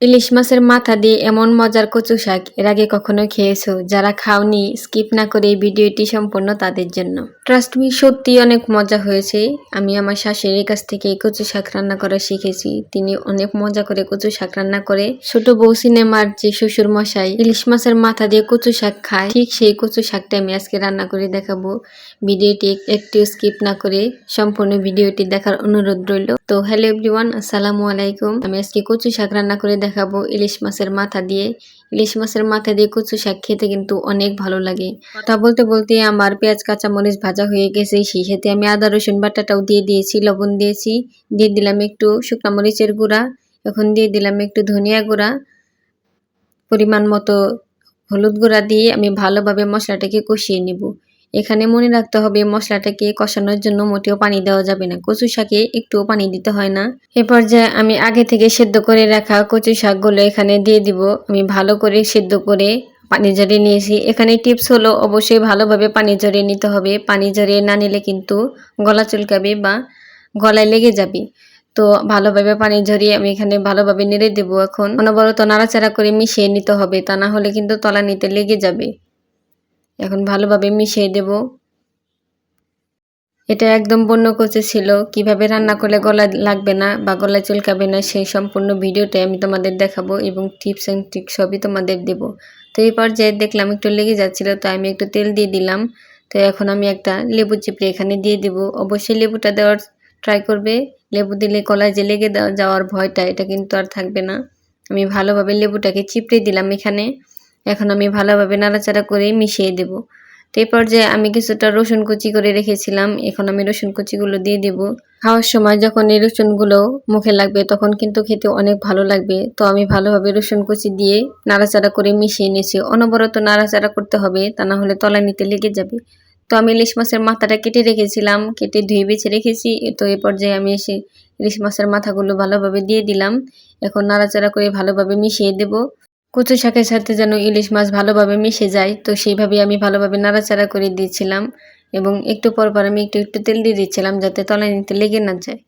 ইলিশ মাছের মাথা দিয়ে এমন মজার কচু শাক এর আগে কখনো খেয়েছো? যারা খাওনি স্কিপ না করে এই ভিডিওটি সম্পূর্ণ তাদের জন্য। ট্রাস্ট মি, সত্যি অনেক মজা হয়েছে। আমি আমার শাশুড়ির কাছ থেকে এই কচু শাক রান্না করা শিখেছি। তিনি অনেক মজা করে কচু শাক রান্না করে। ছোট বউ সিনেমার যে শ্বশুর মশাই ইলিশ মাছের মাথা দিয়ে কচু শাক খায়, ঠিক সেই কচু শাকটা আমি আজকে রান্না করে দেখাবো। ভিডিওটি একটু স্কিপ না করে সম্পূর্ণ ভিডিওটি দেখার অনুরোধ রইল। তো হ্যালো এভরিওয়ান, আসসালামু আলাইকুম। আমি আজকে কচু শাক রান্না করে দেখাবো ইলিশ মাছের মাথা দিয়ে। ইলিশ মাছের মাথা দিয়ে কচু শাক খেতে কিন্তু অনেক ভালো লাগে। কথা বলতে বলতে আমার পেঁয়াজ কাঁচামরিচ ভাজা হয়ে গেছে, সেই সাথে আমি আদা রসুন বাটাটাও দিয়ে দিয়েছি, লবণ দিয়েছি, দিয়ে দিলাম একটু শুকনা মরিচের গুঁড়া, এখন দিয়ে দিলাম একটু ধনিয়া গুঁড়া, পরিমাণ মতো হলুদ গুঁড়া দিয়ে আমি ভালোভাবে মশলাটাকে কষিয়ে নেব। এখানে মনে রাখতে হবে মশলাটাকে কষানোর জন্য মোটেও পানি দেওয়া যাবে না। কচু শাকে একটুও পানি দিতে হয় না। এ পর্যায়ে আমি আগে থেকে সেদ্ধ করে রাখা কচু শাকগুলো এখানে দিয়ে দিব। আমি ভালো করে সেদ্ধ করে পানি ঝরিয়ে নিয়েছি। এখানে টিপস হলো অবশ্যই ভালোভাবে পানি ঝরিয়ে নিতে হবে। পানি ঝরিয়ে না নিলে কিন্তু গলা চুলকাবে বা গলায় লেগে যাবে। তো ভালোভাবে পানি ঝরিয়ে আমি এখানে ভালোভাবে নেড়ে দেব। এখন অনবরত নাড়াচাড়া করে মিশিয়ে নিতে হবে, তা না হলে কিন্তু তলানিতে লেগে যাবে। এখন ভালোভাবে মিশিয়ে দেব। এটা একদম বন্য কচু ছিল, কিভাবে রান্না করলে গলা লাগবে না বা গলায় চুলকাবে না সেই সম্পূর্ণ ভিডিওটাই আমি তোমাদের দেখাবো এবং টিপস অ্যান্ড ট্রিক সবই তোমাদের দেব। তো এই পর্যায়ে দেখলাম একটু লেগে যাচ্ছিল, তো আমি একটু তেল দিয়ে দিলাম। তো এখন আমি একটা লেবু চিপড়ে এখানে দিয়ে দেব। অবশ্যই লেবুটা দেওয়ার ট্রাই করবে। লেবু দিলে গলায় যে লেগে যাওয়ার ভয়টা এটা কিন্তু আর থাকবে না। আমি ভালোভাবে লেবুটাকে চিপড়ে দিলাম এখানে। এখন আমি ভালোভাবে নাড়াচাড়া করে মিশিয়ে দেব। তো এই পর্যায়ে আমি কিছুটা রসুন কুচি করে রেখেছিলাম, এখন আমি রসুন কুচিগুলো দিয়ে দেব। খাওয়ার সময় যখন এই রসুনগুলো মুখে লাগবে তখন কিন্তু খেতে অনেক ভালো লাগবে। তো আমি ভালোভাবে রসুন কুচি দিয়ে নাড়াচাড়া করে মিশিয়ে নিয়েছি। অনবরত নাড়াচাড়া করতে হবে, তা না হলে তলানিতে লেগে যাবে। তো আমি ইলিশ মাছের মাথাটা কেটে রেখেছিলাম, কেটে ধুয়ে বেছে রেখেছি। তো এই পর্যায়ে আমি এসে ইলিশ মাছের মাথাগুলো ভালোভাবে দিয়ে দিলাম। এখন নাড়াচাড়া করে ভালোভাবে মিশিয়ে দেব। কচু শাকের সাথে যেন ইলিশ মাছ ভালোভাবে মিশে যায়, তো সেইভাবে আমি ভালোভাবে নাড়াচাড়া করে দিয়েছিলাম এবং একটু পর পর আমি একটু একটু তেল দিয়ে দিচ্ছিলাম যাতে তলানিতে লেগে না যায়।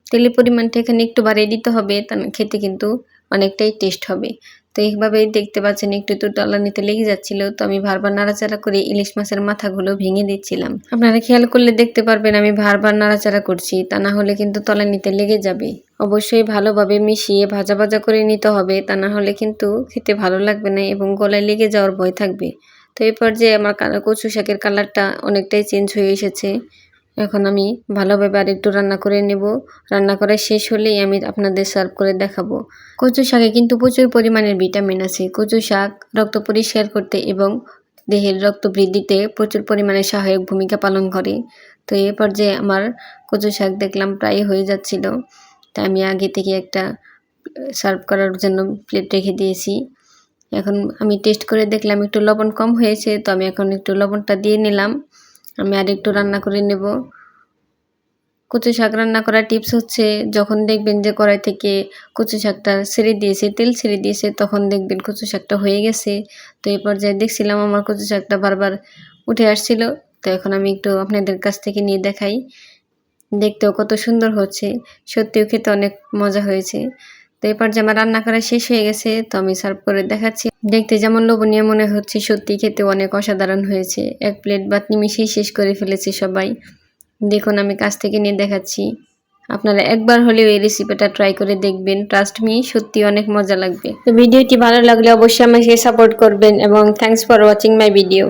তেলের পরিমাণটা এখানে একটু বাড়িয়ে দিতে হবে, তা খেতে কিন্তু অনেকটাই টেস্ট হবে। তো এইভাবেই দেখতে পাচ্ছেন একটু একটু তলানিতে লেগে যাচ্ছিল, তো আমি বারবার নাড়াচাড়া করে ইলিশ মাছের মাথাগুলো ভেঙে দিচ্ছিলাম। আপনারা খেয়াল করলে দেখতে পারবেন আমি বারবার নাড়াচাড়া করছি, তা না হলে কিন্তু তলানিতে লেগে যাবে। অবশ্যই ভালোভাবে মিশিয়ে ভাজা ভাজা করে নিতে হবে, তা না হলে কিন্তু খেতে ভালো লাগবে না এবং গলায় লেগে যাওয়ার ভয় থাকবে। তো এই পর্যায়ে আমার কচু শাকের কালারটা অনেকটাই চেঞ্জ হয়ে এসেছে। এখন আমি ভালোভাবে আরেকটু রান্না করে নেব। রান্না করা শেষ হলেই আমি আপনাদের সার্ভ করে দেখাবো। কচু শাকে কিন্তু প্রচুর পরিমাণের ভিটামিন আছে। কচু শাক রক্ত পরিষ্কার করতে এবং দেহের রক্ত বৃদ্ধিতে প্রচুর পরিমাণে সহায়ক ভূমিকা পালন করে। তো এই পর্যায়ে আমার কচু শাক দেখলাম প্রায় হয়ে যাচ্ছিল, তাই আমি আগে থেকে একটা সার্ভ করার জন্য প্লেট রেখে দিয়েছি। এখন আমি টেস্ট করে দেখলাম একটু লবণ কম হয়েছে, তো আমি এখন একটু লবণটা দিয়ে নিলাম। আমি আর একটু রান্না করে নেব। কচু শাক রান্না করার টিপস হচ্ছে যখন দেখবেন যে কড়াই থেকে কচু শাকটা ছেড়ে দিয়েছে, তেল ছেড়ে দিয়েছে, তখন দেখবেন কচু শাকটা হয়ে গেছে। তো এই পর্যায়ে দেখছিলাম আমার কচু শাকটা বারবার উঠে আসছিল। তো এখন আমি একটু আপনাদের কাছ থেকে নিয়ে দেখাই। দেখতেও কত সুন্দর হচ্ছে, সত্যিও খেতে অনেক মজা হয়েছে। তো এই পর্যায়ে আমার রান্না করা শেষ হয়ে গেছে, তো আমি সার্ভ করে দেখাচ্ছি। দেখতে যেমন লোভনীয় মনে হচ্ছে, সত্যি খেতে অনেক অসাধারণ হয়েছে। এক প্লেট ভাত নিমিশেই শেষ করে ফেলেছি সবাই। দেখুন আমি কাছ থেকে নিয়ে দেখাচ্ছি। আপনারা একবার হলেও এই রেসিপিটা ট্রাই করে দেখবেন। ট্রাস্ট মি, সত্যি অনেক মজা লাগবে। তো ভিডিওটি ভালো লাগলে অবশ্যই আমাকে সাপোর্ট করবেন এবং thanks for watching my video.